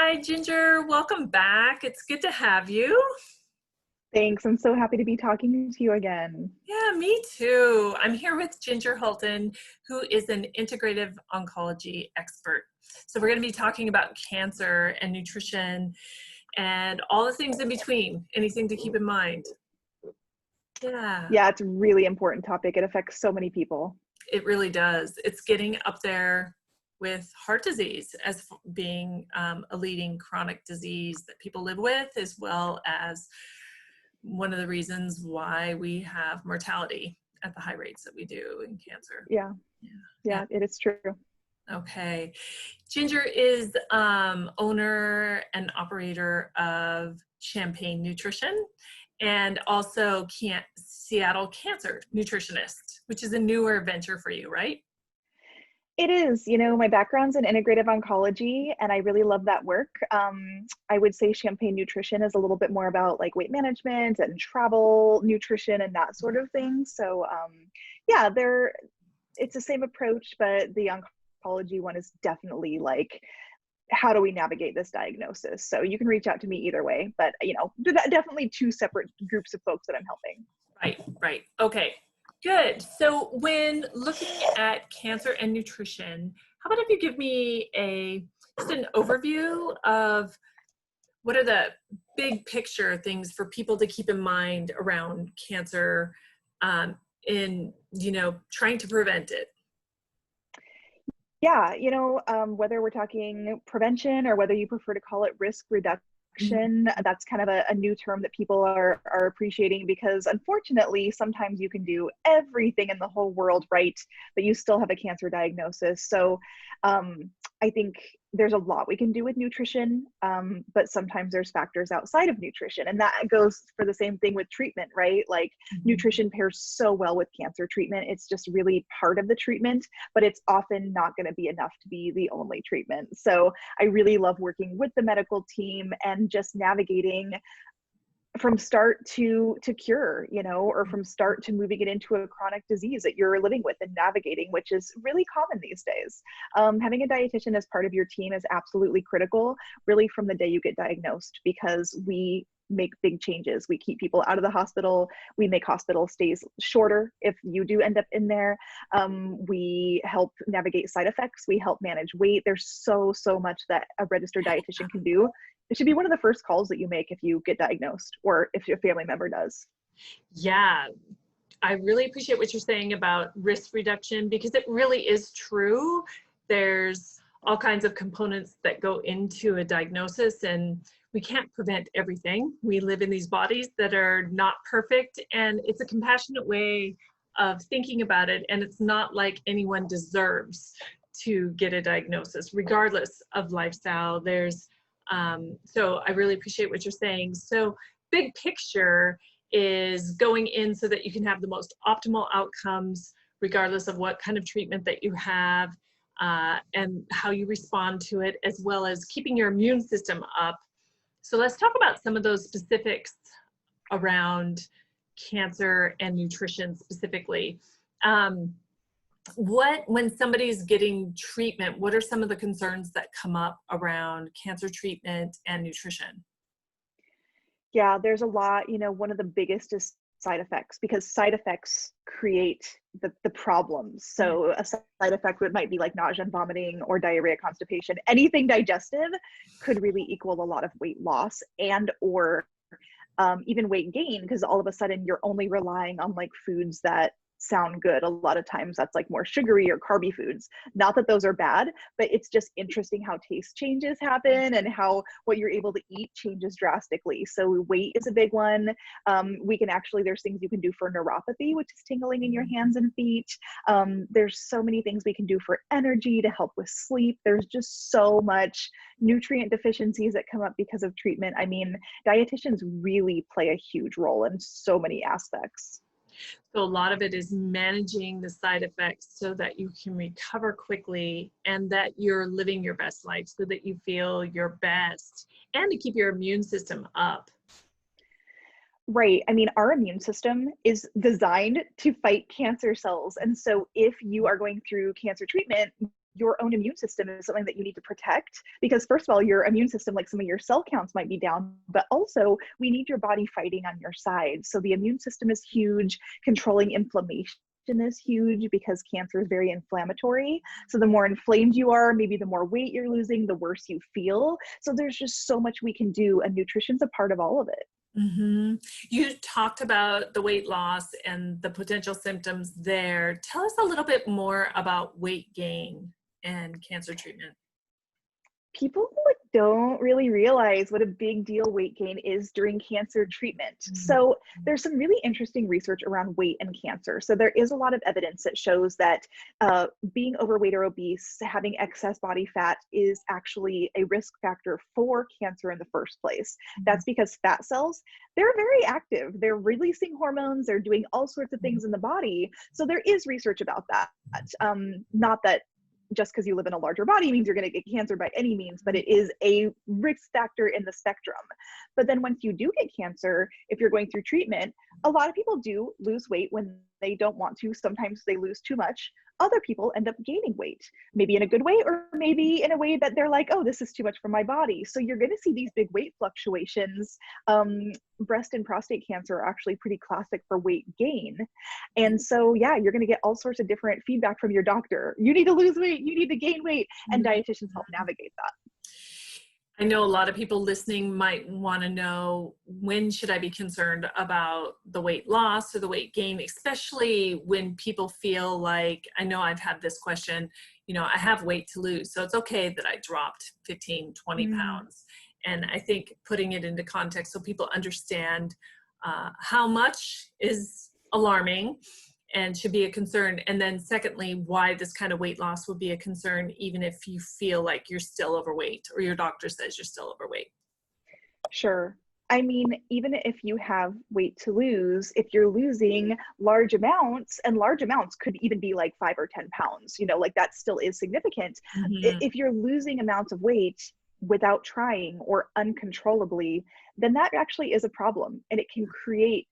Hi, Ginger. Welcome back. It's good to have you. Thanks. I'm so happy to be talking to you again. Yeah, me too. I'm here with Ginger Hultin, who is an integrative oncology expert. So we're going to be talking about cancer and nutrition and all the things in between. Anything to keep in mind? Yeah, Yeah, it's a really important topic. It affects so many people. it really does. It's getting up there with heart disease as being a leading chronic disease that people live with, as well as one of the reasons why we have mortality at the high rates that we do in cancer. Yeah, Yeah. Yeah. yeah, it is true. Okay. Ginger is owner and operator of Champagne Nutrition and also Seattle Cancer Nutritionist, which is a newer venture for you, right? It is, my background's in integrative oncology and I really love that work. I would say Champagne Nutrition is a little bit more about like weight management and travel nutrition and that sort of thing. So yeah, it's the same approach, but the oncology one is definitely like, how do we navigate this diagnosis? So you can reach out to me either way, but definitely two separate groups of folks that I'm helping. Right, right. Okay, good. So when looking at cancer and nutrition, how about if you give me just an overview of what are the big picture things for people to keep in mind around cancer in, trying to prevent it? Yeah, whether we're talking prevention or whether you prefer to call it risk Mhm. reduction, that's kind of a new term that people are appreciating because unfortunately, sometimes you can do everything in the whole world right, but you still have a cancer diagnosis. So I think there's a lot we can do with nutrition, but sometimes there's factors outside of nutrition. And that goes for the same thing with treatment, right? Like Mhm. nutrition pairs so well with cancer treatment. It's just really part of the treatment, but it's often not going to be enough to be the only treatment. So I really love working with the medical team and just navigating from start to cure, or from start to moving it into a chronic disease that you're living with and navigating, which is really common these days. Having a dietitian as part of your team is absolutely critical, really from the day you get diagnosed, because we make big changes. We keep people out of the hospital. We make hospital stays shorter if you do end up in there. We help navigate side effects. We help manage weight. There's so much that a registered dietitian can do. It should be one of the first calls that you make if you get diagnosed or if your family member does. Yeah, I really appreciate what you're saying about risk reduction because it really is true. There's all kinds of components that go into a diagnosis, and we can't prevent everything. We live in these bodies that are not perfect, and it's a compassionate way of thinking about it. And it's not like anyone deserves to get a diagnosis, regardless of lifestyle. So I really appreciate what you're saying. So, big picture is going in so that you can have the most optimal outcomes regardless of what kind of treatment that you have and how you respond to it, as well as keeping your immune system up. So let's talk about some of those specifics around cancer and nutrition specifically. When somebody's getting treatment, what are some of the concerns that come up around cancer treatment and nutrition? Yeah, there's a lot. One of the biggest is side effects because side effects create the problems. Yeah. So a side effect might be like nausea and vomiting or diarrhea, constipation. Anything digestive could really equal a lot of weight loss and or even weight gain, because all of a sudden you're only relying on like foods that sound good. A lot of times that's like more sugary or carby foods. Not that those are bad, but it's just interesting how taste changes happen and how what you're able to eat changes drastically. So weight is a big one. There's things you can do for neuropathy, which is tingling in your hands and feet. There's so many things we can do for energy to help with sleep. There's just so much nutrient deficiencies that come up because of treatment. I mean, dietitians really play a huge role in so many aspects. So a lot of it is managing the side effects so that you can recover quickly and that you're living your best life so that you feel your best and to keep your immune system up. Right. I mean, our immune system is designed to fight cancer cells. And so if you are going through cancer treatment, your own immune system is something that you need to protect, because first of all, your immune system, like some of your cell counts might be down, but also we need your body fighting on your side. So the immune system is huge. Controlling inflammation is huge because cancer is very inflammatory. So the more inflamed you are, maybe the more weight you're losing, the worse you feel. So there's just so much we can do, and nutrition's a part of all of it. Mm-hmm. You talked about the weight loss and the potential symptoms there. Tell us a little bit more about weight gain and cancer treatment. People don't really realize what a big deal weight gain is during cancer treatment. So there's some really interesting research around weight and cancer. So there is a lot of evidence that shows that being overweight or obese, having excess body fat is actually a risk factor for cancer in the first place. That's because fat cells, they're very active. They're releasing hormones. They're doing all sorts of things in the body. So there is research about that. Not that just because you live in a larger body means you're going to get cancer by any means, but it is a risk factor in the spectrum. But then once you do get cancer, if you're going through treatment, a lot of people do lose weight when they don't want to. Sometimes they lose too much. Other people end up gaining weight, maybe in a good way, or maybe in a way that they're like, oh, this is too much for my body. So you're going to see these big weight fluctuations. Breast and prostate cancer are actually pretty classic for weight gain. And so, yeah, you're going to get all sorts of different feedback from your doctor. You need to lose weight, you need to gain weight, and dietitians help navigate that. I know a lot of people listening might want to know, when should I be concerned about the weight loss or the weight gain, especially when people feel like, I know I've had this question, you know, I have weight to lose, so it's okay that I dropped 15, 20 pounds. And I think putting it into context so people understand how much is alarming and should be a concern. And then secondly, why this kind of weight loss would be a concern, even if you feel like you're still overweight or your doctor says you're still overweight. Sure. I mean, even if you have weight to lose, if you're losing large amounts, and large amounts could even be like 5 or 10 pounds, you know, like that still is significant. If you're losing amounts of weight without trying or uncontrollably, then that actually is a problem, and it can create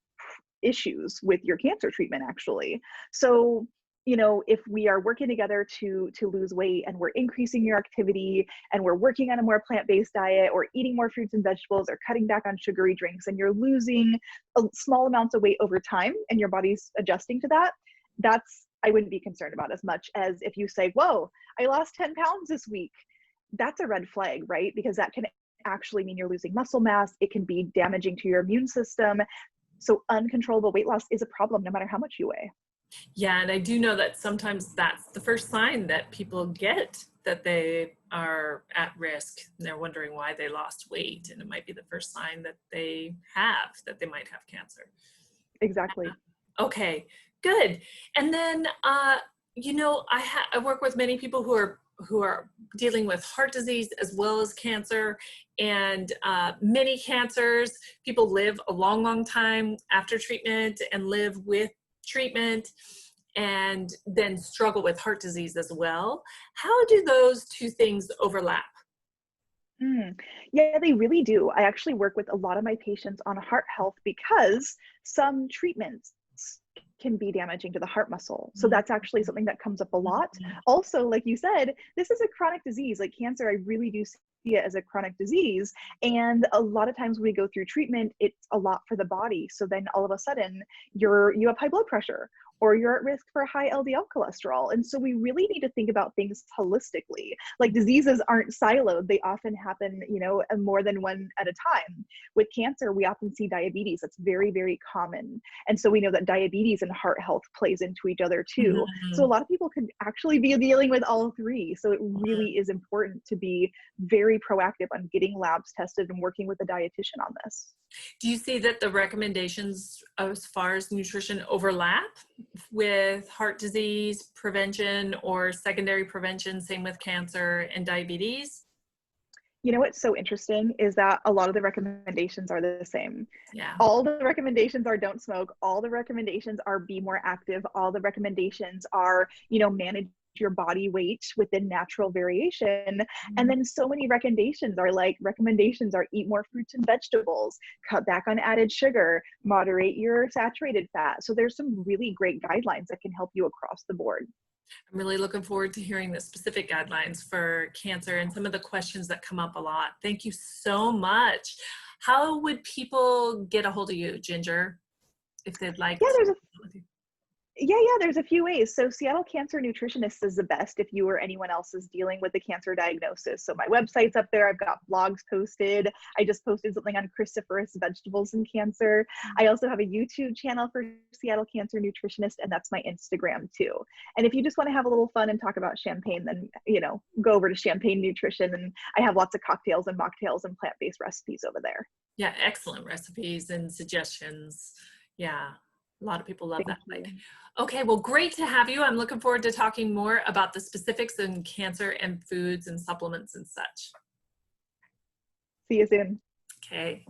issues with your cancer treatment actually. So, you know, if we are working together to lose weight, and we're increasing your activity, and we're working on a more plant-based diet, or eating more fruits and vegetables, or cutting back on sugary drinks, and you're losing small amounts of weight over time and your body's adjusting to that, that's, I wouldn't be concerned about as much as if you say, whoa, I lost 10 pounds this week. That's a red flag, right? Because that can actually mean you're losing muscle mass. It can be damaging to your immune system. So uncontrollable weight loss is a problem no matter how much you weigh. Yeah, and I do know that sometimes that's the first sign that people get that they are at risk. They're wondering why they lost weight, and it might be the first sign that they might have cancer. Exactly. Okay, good. And then, you know, I work with many people who are dealing with heart disease as well as cancer, and many cancers, people live a long, long time after treatment and live with treatment, and then struggle with heart disease as well. How do those two things overlap? Yeah, they really do. I actually work with a lot of my patients on heart health because some treatments can be damaging to the heart muscle. So that's actually something that comes up a lot. Also, like you said, this is a chronic disease. Like cancer, I really do see it as a chronic disease. And a lot of times when we go through treatment, it's a lot for the body. So then all of a sudden you have high blood pressure, or you're at risk for high LDL cholesterol. And so we really need to think about things holistically. Like diseases aren't siloed. They often happen, you know, more than one at a time. With cancer, we often see diabetes. That's very, very common. And so we know that diabetes and heart health plays into each other too. So a lot of people could actually be dealing with all three. So it really is important to be very proactive on getting labs tested and working with a dietitian on this. Do you see that the recommendations as far as nutrition overlap with heart disease prevention or secondary prevention, same with cancer and diabetes? You know what's so interesting is that a lot of the recommendations are the same. Yeah. All the recommendations are don't smoke. All the recommendations are be more active. All the recommendations are, you know, manage your body weight within natural variation. And then so many recommendations are eat more fruits and vegetables, cut back on added sugar, moderate your saturated fat. So there's some really great guidelines that can help you across the board. I'm really looking forward to hearing the specific guidelines for cancer and some of the questions that come up a lot. Thank you so much. How would people get a hold of you, Ginger, if they'd like Yeah, to? there's a few ways. So Seattle Cancer Nutritionist is the best if you or anyone else is dealing with a cancer diagnosis. So my website's up there. I've got blogs posted. I just posted something on cruciferous vegetables and cancer. I also have a YouTube channel for Seattle Cancer Nutritionist, and that's my Instagram too. And if you just want to have a little fun and talk about champagne, then, you know, go over to Champagne Nutrition, and I have lots of cocktails and mocktails and plant-based recipes over there. Yeah, excellent recipes and suggestions. Yeah, a lot of people love that. Okay, well, great to have you. I'm looking forward to talking more about the specifics in cancer and foods and supplements and such. See you soon. Okay.